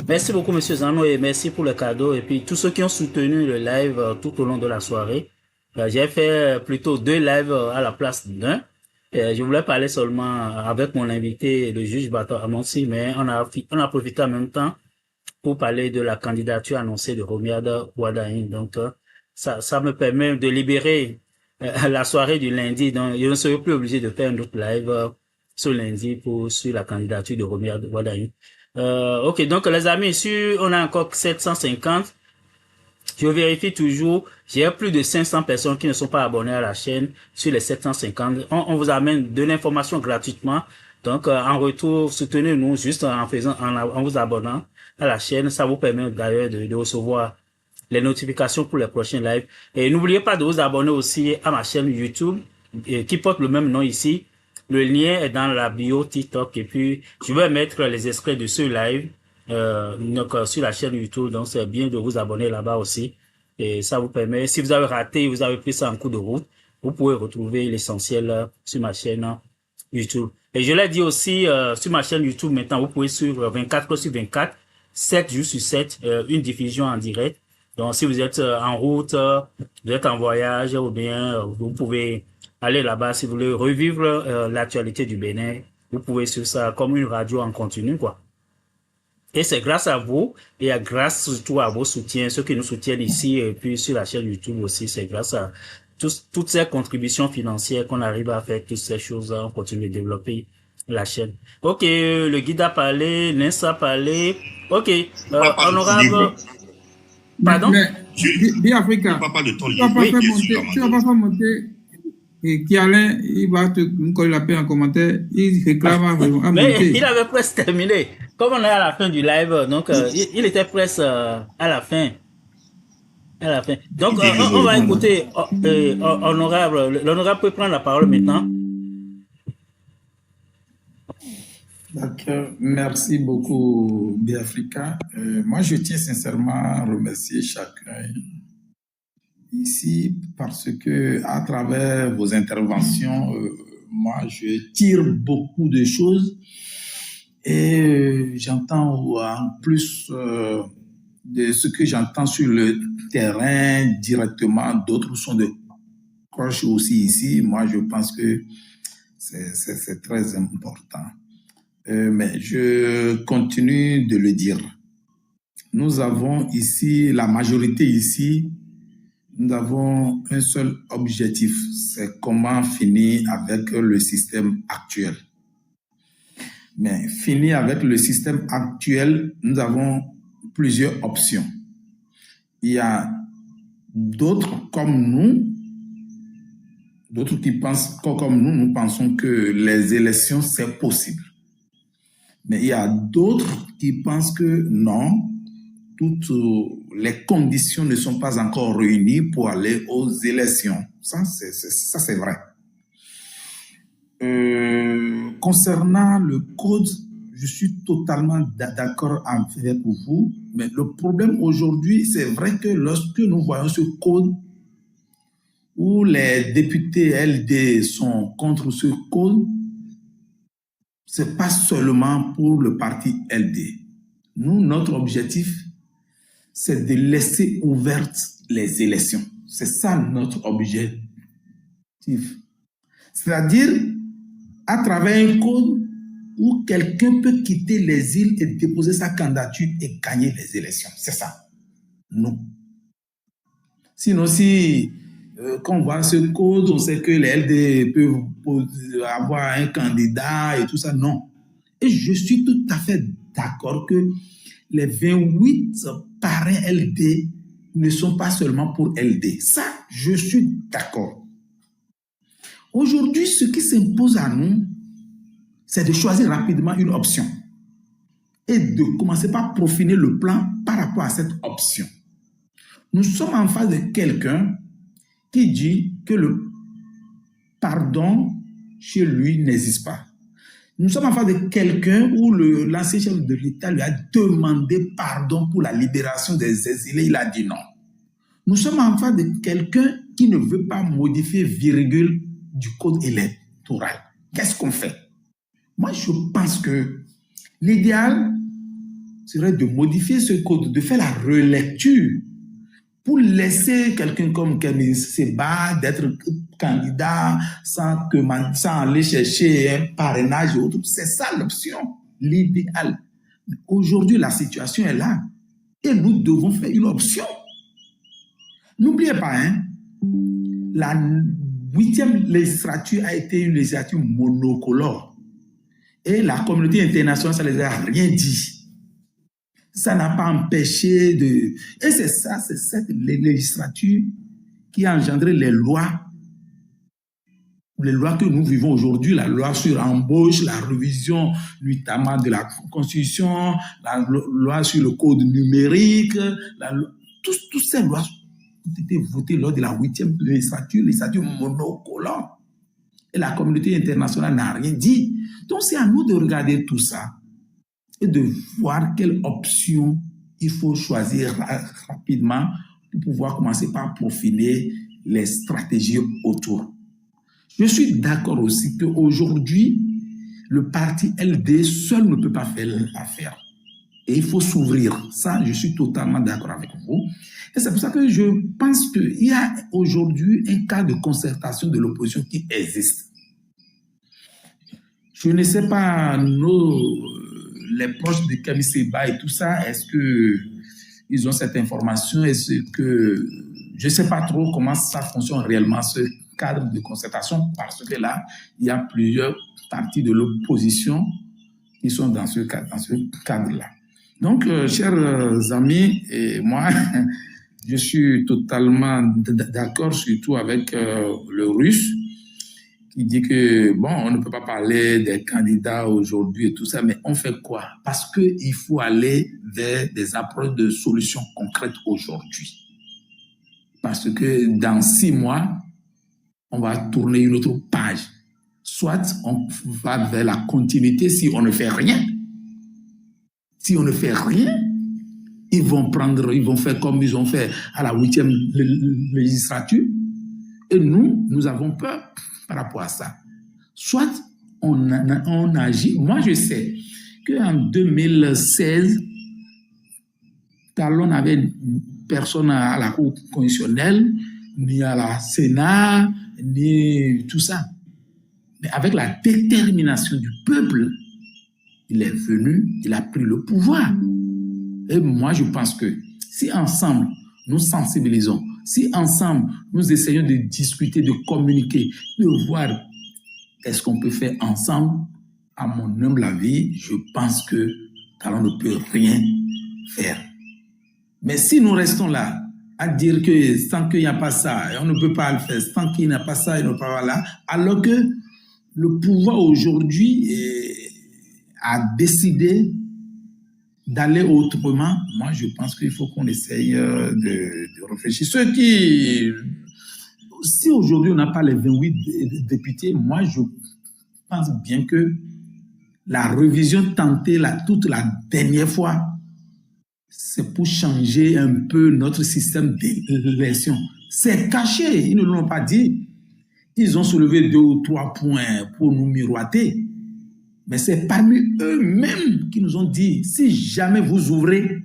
Merci beaucoup, M. Zano, et merci pour le cadeau. Et puis, tous ceux qui ont soutenu le live tout au long de la soirée. J'ai fait plutôt 2 lives à la place d'1. Je voulais parler seulement avec mon invité, le juge Bato Amonsi, mais on a profité en même temps pour parler de la candidature annoncée de Romiada Wadain. Donc, ça me permet de libérer la soirée du lundi. Donc, je ne serai plus obligé de faire un autre live ce lundi sur la candidature de Romiada Wadain. Ok, donc les amis, ici, on a encore 750. Je vérifie toujours, j'ai plus de 500 personnes qui ne sont pas abonnées à la chaîne sur les 750. On vous amène de l'information gratuitement. Donc, en retour, soutenez-nous juste en vous abonnant à la chaîne. Ça vous permet d'ailleurs de recevoir les notifications pour les prochains lives. Et n'oubliez pas de vous abonner aussi à ma chaîne YouTube qui porte le même nom ici. Le lien est dans la bio TikTok. Et puis, je vais mettre les extraits de ce live sur la chaîne YouTube. Donc, c'est bien de vous abonner là-bas aussi. Et ça vous permet, si vous avez raté, vous avez pris ça en cours de route, vous pouvez retrouver l'essentiel sur ma chaîne YouTube. Et je l'ai dit aussi, sur ma chaîne YouTube, maintenant, vous pouvez suivre 24 heures sur 24, 7 jours sur 7, une diffusion en direct. Donc, si vous êtes en route, vous êtes en voyage, ou bien vous pouvez aller là-bas si vous voulez revivre l'actualité du Bénin. Vous pouvez suivre ça comme une radio en continu, quoi. Et c'est grâce à vous et grâce surtout à vos soutiens, ceux qui nous soutiennent ici et puis sur la chaîne YouTube aussi. C'est grâce à toutes ces contributions financières qu'on arrive à faire toutes ces choses-là. On continue de développer la chaîne. Ok, le guide a parlé, Ness a parlé. Ok, honorable. Pardon? Biafrica, tu vas pas monter. Et Kialin, il va te coller la paix en commentaire. Il réclame à mais monter. il avait presque terminé. comme on est à la fin du live, donc il était presque à la fin. À la fin. Donc, on va écouter Honorable. L'Honorable peut prendre la parole maintenant. D'accord. Merci beaucoup, Biafrica. Moi, je tiens sincèrement à remercier chacun ici parce que à travers vos interventions, moi, je tire beaucoup de choses et j'entends en plus de ce que j'entends sur le terrain directement, d'autres sont de proches aussi ici. Moi, je pense que c'est très important. Mais je continue de le dire. Nous avons ici, la majorité ici, nous avons un seul objectif, c'est comment finir avec le système actuel. Mais finir avec le système actuel, nous avons plusieurs options. Il y a d'autres comme nous, d'autres qui pensent comme nous pensons que les élections, c'est possible. Mais il y a d'autres qui pensent que non, toutes les conditions ne sont pas encore réunies pour aller aux élections. Ça, c'est vrai. Concernant le code, je suis totalement d'accord avec vous, mais le problème aujourd'hui, c'est vrai que lorsque nous voyons ce code où les députés LD sont contre ce code, ce n'est pas seulement pour le parti LD. Nous, notre objectif, c'est de laisser ouvertes les élections. C'est ça notre objectif. C'est-à-dire, à travers un code où quelqu'un peut quitter les îles et déposer sa candidature et gagner les élections. C'est ça. Non. Sinon, si quand on voit ce code, on sait que les LD peuvent avoir un candidat et tout ça. Non. Et je suis tout à fait d'accord que les 28 parrains LD ne sont pas seulement pour LD. Ça, je suis d'accord. Aujourd'hui, ce qui s'impose à nous, c'est de choisir rapidement une option et de commencer par peaufiner le plan par rapport à cette option. Nous sommes en face de quelqu'un qui dit que le pardon chez lui n'existe pas. Nous sommes en face de quelqu'un où l'ancien chef de l'État lui a demandé pardon pour la libération des exilés. Il a dit non. Nous sommes en face de quelqu'un qui ne veut pas modifier virgule du code électoral. Qu'est-ce qu'on fait? Moi, je pense que l'idéal serait de modifier ce code, de faire la relecture pour laisser quelqu'un comme Kémy Séba d'être candidat sans aller chercher un parrainage et autres. C'est ça l'option, l'idéal. Aujourd'hui, la situation est là et nous devons faire une option. N'oubliez pas, la 8e législature a été une législature monocolore et la communauté internationale, ça ne les a rien dit. Ça n'a pas empêché de... Et c'est ça, c'est cette législature qui a engendré les lois que nous vivons aujourd'hui, la loi sur l'embauche, la révision notamment de la Constitution, la loi sur le code numérique, toutes ces lois ont été votées lors de la 8e législature monocolore. Et la communauté internationale n'a rien dit. Donc c'est à nous de regarder tout ça et de voir quelle option il faut choisir rapidement pour pouvoir commencer par peaufiner les stratégies autour. Je suis d'accord aussi qu'aujourd'hui, le parti LD seul ne peut pas faire l'affaire. Et il faut s'ouvrir. Ça, je suis totalement d'accord avec vous. Et c'est pour ça que je pense qu'il y a aujourd'hui un cas de concertation de l'opposition qui existe. Je ne sais pas, les proches de Kémy Séba et tout ça, est-ce qu'ils ont cette information? Est-ce que je ne sais pas trop comment ça fonctionne réellement, ce cadre de concertation, parce que là, il y a plusieurs partis de l'opposition qui sont dans ce cadre-là. Donc, chers amis, et moi, je suis totalement d'accord, surtout avec le Russe, qui dit que, bon, on ne peut pas parler des candidats aujourd'hui et tout ça, mais on fait quoi? Parce qu'il faut aller vers des approches de solutions concrètes aujourd'hui. Parce que dans 6 mois, on va tourner une autre page. Soit on va vers la continuité si on ne fait rien. Si on ne fait rien, ils vont faire comme ils ont fait à la 8e législature. Et nous avons peur par rapport à ça. Soit on agit. Moi, je sais qu'en 2016, Talon n'avait personne à la Cour constitutionnelle, ni à la Sénat, ni tout ça. Mais avec la détermination du peuple, il est venu, il a pris le pouvoir. Et moi, je pense que si ensemble, nous sensibilisons, si ensemble, nous essayons de discuter, de communiquer, de voir est-ce qu'on peut faire ensemble, à mon humble avis, je pense que Talon ne peut rien faire. Mais si nous restons là, à dire que tant qu'il n'y a pas ça, on ne peut pas le faire, tant qu'il n'y a pas ça, il ne peut pas là, alors que le pouvoir aujourd'hui a décidé d'aller autrement, moi je pense qu'il faut qu'on essaye de réfléchir. Si aujourd'hui on n'a pas les 28 députés, moi je pense bien que la révision tentée toute la dernière fois, c'est pour changer un peu notre système d'élection. C'est caché, ils ne l'ont pas dit. Ils ont soulevé 2 ou 3 points pour nous miroiter. Mais c'est parmi eux-mêmes qui nous ont dit, si jamais vous ouvrez,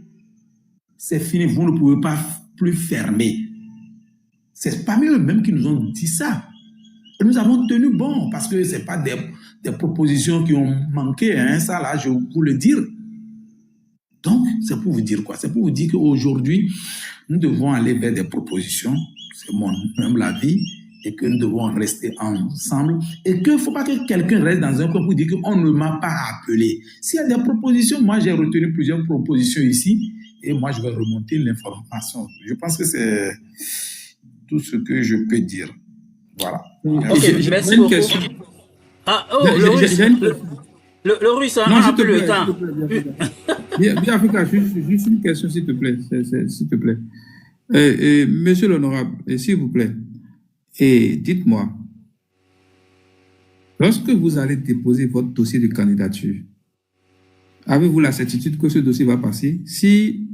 c'est fini, vous ne pouvez pas plus fermer. C'est parmi eux-mêmes qui nous ont dit ça. Et nous avons tenu bon, parce que ce n'est pas des propositions qui ont manqué, hein, ça là, je vous le dire. Donc, c'est pour vous dire quoi? C'est pour vous dire qu'aujourd'hui, nous devons aller vers des propositions, c'est mon humble avis, et que nous devons rester ensemble, et qu'il ne faut pas que quelqu'un reste dans un coin pour dire qu'on ne m'a pas appelé. S'il y a des propositions, moi j'ai retenu plusieurs propositions ici, et moi je vais remonter l'information. Je pense que c'est tout ce que je peux dire. Voilà. Ok, merci beaucoup. Le russe, on n'a plus le temps. Bien, Africa, juste une question, s'il te plaît. S'il te plaît. Monsieur l'honorable, s'il vous plaît, et dites-moi, lorsque vous allez déposer votre dossier de candidature, avez-vous la certitude que ce dossier va passer? Si,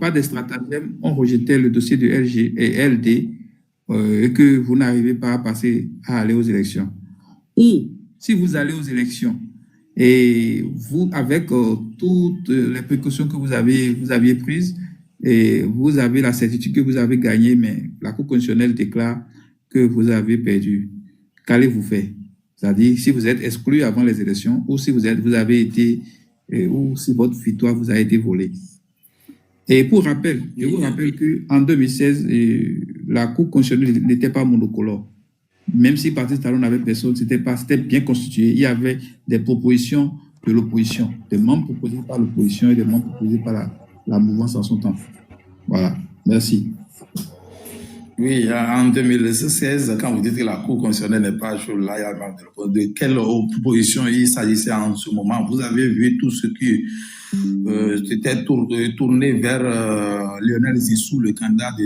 pas des stratagèmes, on rejetait le dossier de LG et LD et que vous n'arrivez pas à aller aux élections, ou si vous allez aux élections et vous, avec toutes les précautions que vous aviez prises, et vous avez la certitude que vous avez gagné, mais la Cour constitutionnelle déclare que vous avez perdu, qu'allez-vous faire? C'est-à-dire, si vous êtes exclu avant les élections, ou si vous avez été, ou si votre victoire vous a été volée. Et pour rappel, je vous rappelle qu'en 2016, la Cour constitutionnelle n'était pas monocolore. Même si Patrice Talon n'avait personne, c'était bien constitué. Il y avait des propositions de l'opposition, des membres proposés par l'opposition et des membres proposés par la mouvance en son temps. Voilà, merci. Oui, en 2016, quand vous dites que la Cour constitutionnelle n'est pas chaud, là, de quelle opposition il s'agissait en ce moment? Vous avez vu tout ce qui était tourné vers Lionel Zissou, le candidat de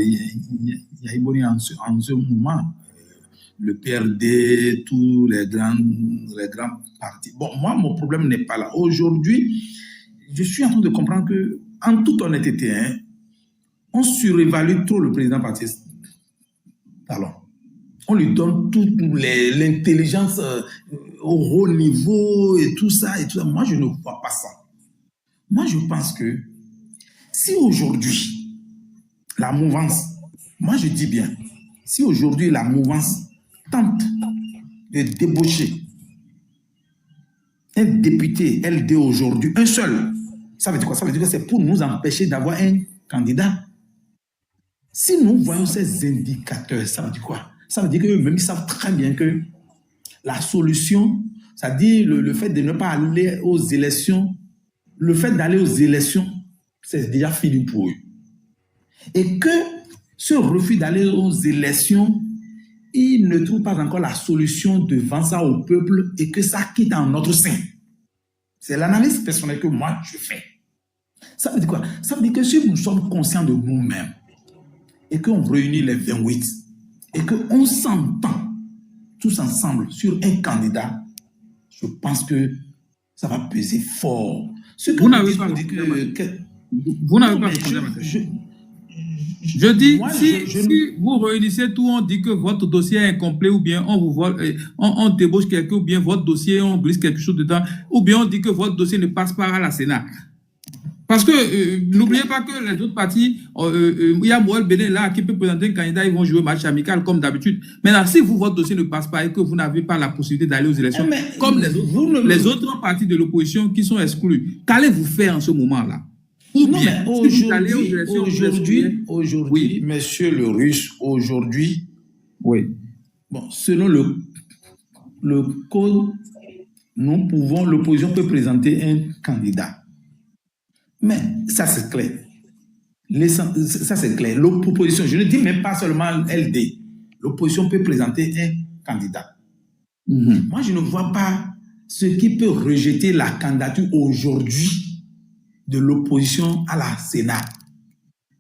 Yahiboni en ce moment. Le PRD, tous les grands partis. Bon, moi, mon problème n'est pas là. Aujourd'hui, je suis en train de comprendre que, en toute honnêteté, hein, on surévalue trop le président Patrice Talon. On lui donne toute l'intelligence au haut niveau et tout ça. Moi, je ne vois pas ça. Moi, je pense que si aujourd'hui, la mouvance, moi je dis bien, si aujourd'hui la mouvance tente de débaucher un député LD aujourd'hui, un seul, ça veut dire quoi? Ça veut dire que c'est pour nous empêcher d'avoir un candidat. Si nous voyons ces indicateurs, ça veut dire quoi? Ça veut dire qu'eux-mêmes, ils savent très bien que la solution, c'est-à-dire le fait de ne pas aller aux élections, le fait d'aller aux élections, c'est déjà fini pour eux. Et que ce refus d'aller aux élections il ne trouve pas encore la solution devant ça au peuple et que ça quitte en notre sein. C'est l'analyse personnelle que moi je fais. Ça veut dire quoi? Ça veut dire que si nous sommes conscients de nous-mêmes et qu'on réunit les 28 et qu'on s'entend tous ensemble sur un candidat, je pense que ça va peser fort. Vous n'avez pas répondu à ma question. Je dis, si vous réunissez tout, on dit que votre dossier est incomplet, ou bien on vous vole, on débauche quelqu'un, ou bien votre dossier, on glisse quelque chose dedans, ou bien on dit que votre dossier ne passe pas à la Sénat. Parce que n'oubliez pas que les autres partis, il y a Moël Bénin là qui peut présenter un candidat, ils vont jouer match amical comme d'habitude. Maintenant, si votre dossier ne passe pas et que vous n'avez pas la possibilité d'aller aux élections, comme les autres partis de l'opposition qui sont exclus, qu'allez-vous faire en ce moment-là? Ou bien, aujourd'hui, monsieur le Russe, aujourd'hui, oui. Bon, selon le code, l'opposition peut présenter un candidat. Mais ça, c'est clair. Ça, c'est clair. L'opposition, je ne dis même pas seulement LD. L'opposition peut présenter un candidat. Moi, je ne vois pas ce qui peut rejeter la candidature aujourd'hui de l'opposition à la Sénat.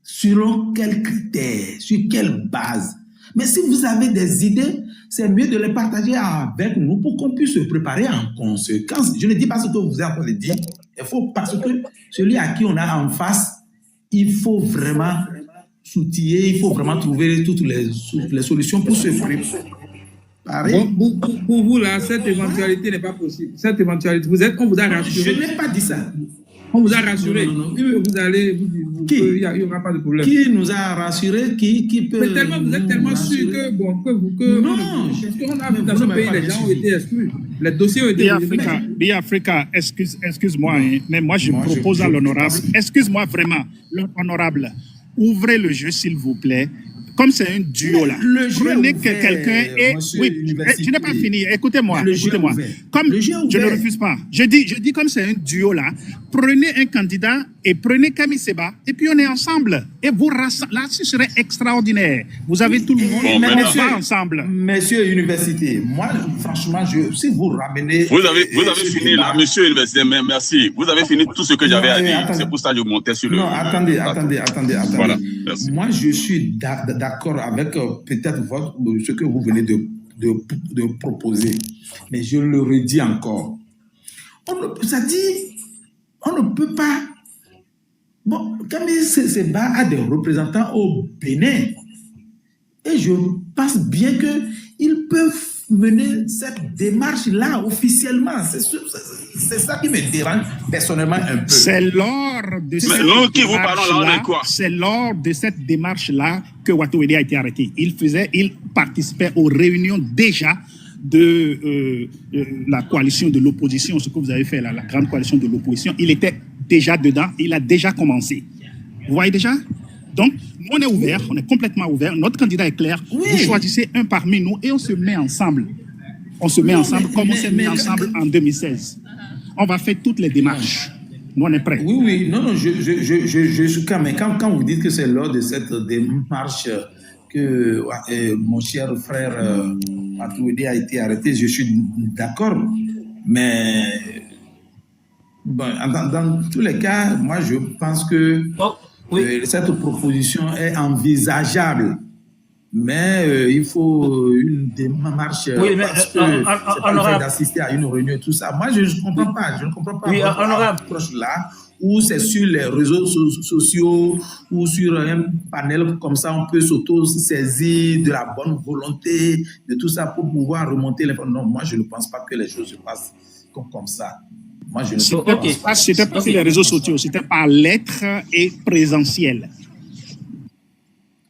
Selon quels critères, sur quelle base? Mais si vous avez des idées, c'est mieux de les partager avec nous pour qu'on puisse se préparer en conséquence. Je ne dis pas ce que vous êtes en train de dire. Il faut, parce que celui à qui on a en face, il faut vraiment s'outiller, il faut vraiment trouver toutes les solutions pour se préparer. Bon, pour vous, là, cette éventualité n'est pas possible. Cette éventualité, on vous a rassuré. Je n'ai pas dit ça. On vous a rassuré. Non. Vous allez, il n'y aura pas de problème. Qui nous a rassuré? Qui peut. Mais tellement, vous êtes tellement sûr que non. Parce qu'on a vu dans ce pays, les gens ont été exclus. Les dossiers ont été Biafrica, excuse-moi, hein, mais moi je propose à l'honorable, excuse-moi vraiment, l'honorable, ouvrez le jeu s'il vous plaît. Comme c'est un duo là, prenez quelqu'un et... Oui, je n'ai pas fini, écoutez-moi. Comme je ne refuse pas, je dis comme c'est un duo là, prenez un candidat et prenez Kami Seba et puis on est ensemble. Et vous rassemblez, là ce serait extraordinaire. Vous avez tout le monde, mais on va ensemble. Monsieur Université, moi franchement, si vous ramenez... Vous avez fini là, monsieur Université, merci. Vous avez fini tout ce que j'avais à dire. C'est pour ça que je montais sur le... Non, attendez. Voilà, merci. Moi je suis d'accord avec peut-être ce que vous venez de proposer. Mais je le redis encore. On ne peut pas... Bon, Kami Seba a des représentants au Bénin. Et je pense bien qu'ils peuvent mener cette démarche-là officiellement. C'est ça qui me dérange personnellement un peu. C'est lors de cette démarche-là que Watoedi a été arrêté. Il participait aux réunions déjà de la coalition de l'opposition, ce que vous avez fait là, la grande coalition de l'opposition. Il était déjà dedans, il a déjà commencé. Vous voyez déjà? Donc, on est ouvert, on est complètement ouvert. Notre candidat est clair. Oui. Vous choisissez un parmi nous et on se met ensemble. On se met ensemble comme on s'est mis ensemble en 2016. On va faire toutes les démarches. Nous, on est prêts. Oui. Non, je suis quand même. Quand vous dites que c'est lors de cette démarche que mon cher frère Watoedi a été arrêté, je suis d'accord. Mais bon, dans tous les cas, moi, je pense que cette proposition est envisageable. Mais il faut une démarche parce que c'est pas d'assister à une réunion et tout ça. Moi, je ne comprends pas. Je ne comprends pas votre approche là, où c'est sur les réseaux sociaux ou sur un panel comme ça, on peut s'auto-saisir de la bonne volonté, de tout ça pour pouvoir remonter les... Non, moi, je ne pense pas que les choses se passent comme ça. Moi, je ne pense pas. C'était pas sur les réseaux sociaux, c'était par lettre et présentiel.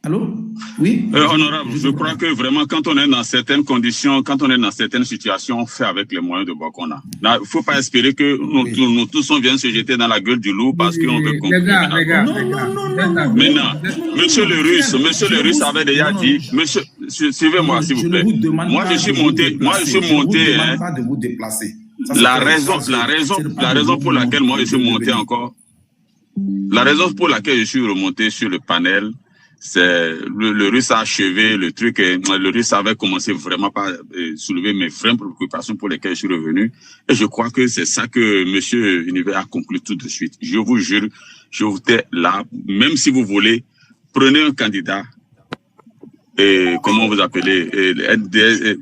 Allô? Oui? Honorable, je crois que vraiment, quand on est dans certaines conditions, quand on est dans certaines situations, on fait avec les moyens de bord qu'on a. Il ne faut pas espérer que nous tous, on vienne se jeter dans la gueule du loup parce qu'on veut comprendre. Les gars. Maintenant, monsieur le Russe avait déjà dit, monsieur, suivez-moi s'il vous plaît. Moi, je suis monté. Pas de vous déplacer. La raison pour laquelle moi je suis monté encore, la raison pour laquelle je suis remonté sur le panel, le Russe a achevé le truc. Le Russe avait commencé vraiment par soulever mes vraies préoccupations pour lesquelles je suis revenu. Et je crois que c'est ça que monsieur Univers a conclu tout de suite. Je vous jure, je vous tais là. Même si vous voulez, prenez un candidat. Et comment vous appelez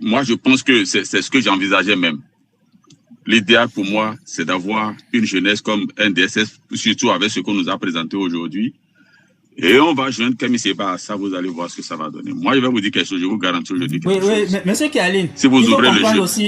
moi, je pense que c'est ce que j'envisageais même. L'idéal pour moi, c'est d'avoir une jeunesse comme NDSS, surtout avec ce qu'on nous a présenté aujourd'hui. Et on va joindre Kemi Seba à ça, vous allez voir ce que ça va donner. Moi, je vais vous dire quelque chose, je vous garantis aujourd'hui quelque chose. Oui, monsieur Kialine, si vous ouvrez le jeu,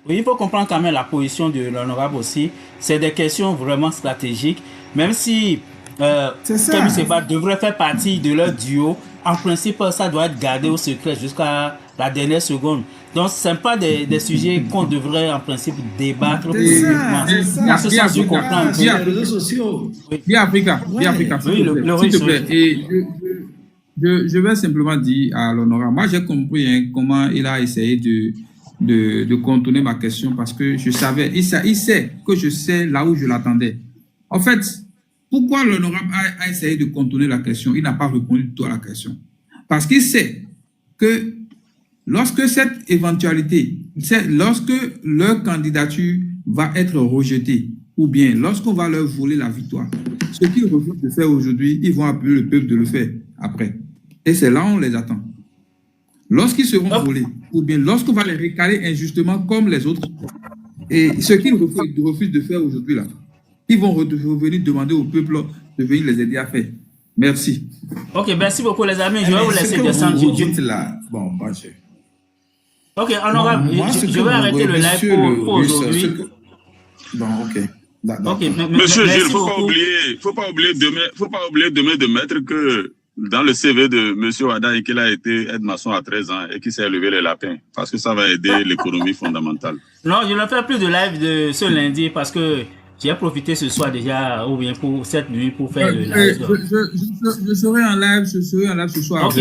il faut comprendre quand même la position de l'honorable aussi. C'est des questions vraiment stratégiques. Même si Kemi Seba devrait faire partie de leur duo, en principe, ça doit être gardé au secret jusqu'à la dernière seconde. Donc, ce ne sont pas des sujets qu'on devrait en principe débattre publiquement. Dans ce sens, je comprends. Via les réseaux sociaux. Via Africa. S'il te plaît. Et je vais simplement dire à l'honorable, moi j'ai compris comment il a essayé de contourner ma question parce que je savais, il sait que je sais là où je l'attendais. En fait, pourquoi l'honorable a essayé de contourner la question? Il n'a pas répondu du tout à la question. Parce qu'il sait que lorsque cette éventualité, lorsque leur candidature va être rejetée, ou bien lorsqu'on va leur voler la victoire, ce qu'ils refusent de faire aujourd'hui, ils vont appeler le peuple de le faire après. Et c'est là où on les attend. Lorsqu'ils seront volés, ou bien lorsqu'on va les récaler injustement comme les autres, et ce qu'ils refusent de faire aujourd'hui là, ils vont revenir demander au peuple de venir les aider à faire. Merci. Ok, merci beaucoup les amis. Je vais vous laisser descendre. Bon, moi je... Ok, honorable, je vais arrêter le live pour aujourd'hui. Bon, ok. Monsieur Gilles, faut pas oublier demain de mettre que dans le CV de monsieur Wada et qu'il a été aide-maçon à 13 ans et qu'il s'est élevé les lapins, parce que ça va aider l'économie fondamentale. Non, je ne fais plus de live de ce lundi parce que j'ai profité ce soir déjà, ou bien pour cette nuit, pour faire le live. Je serai en live ce soir. Okay.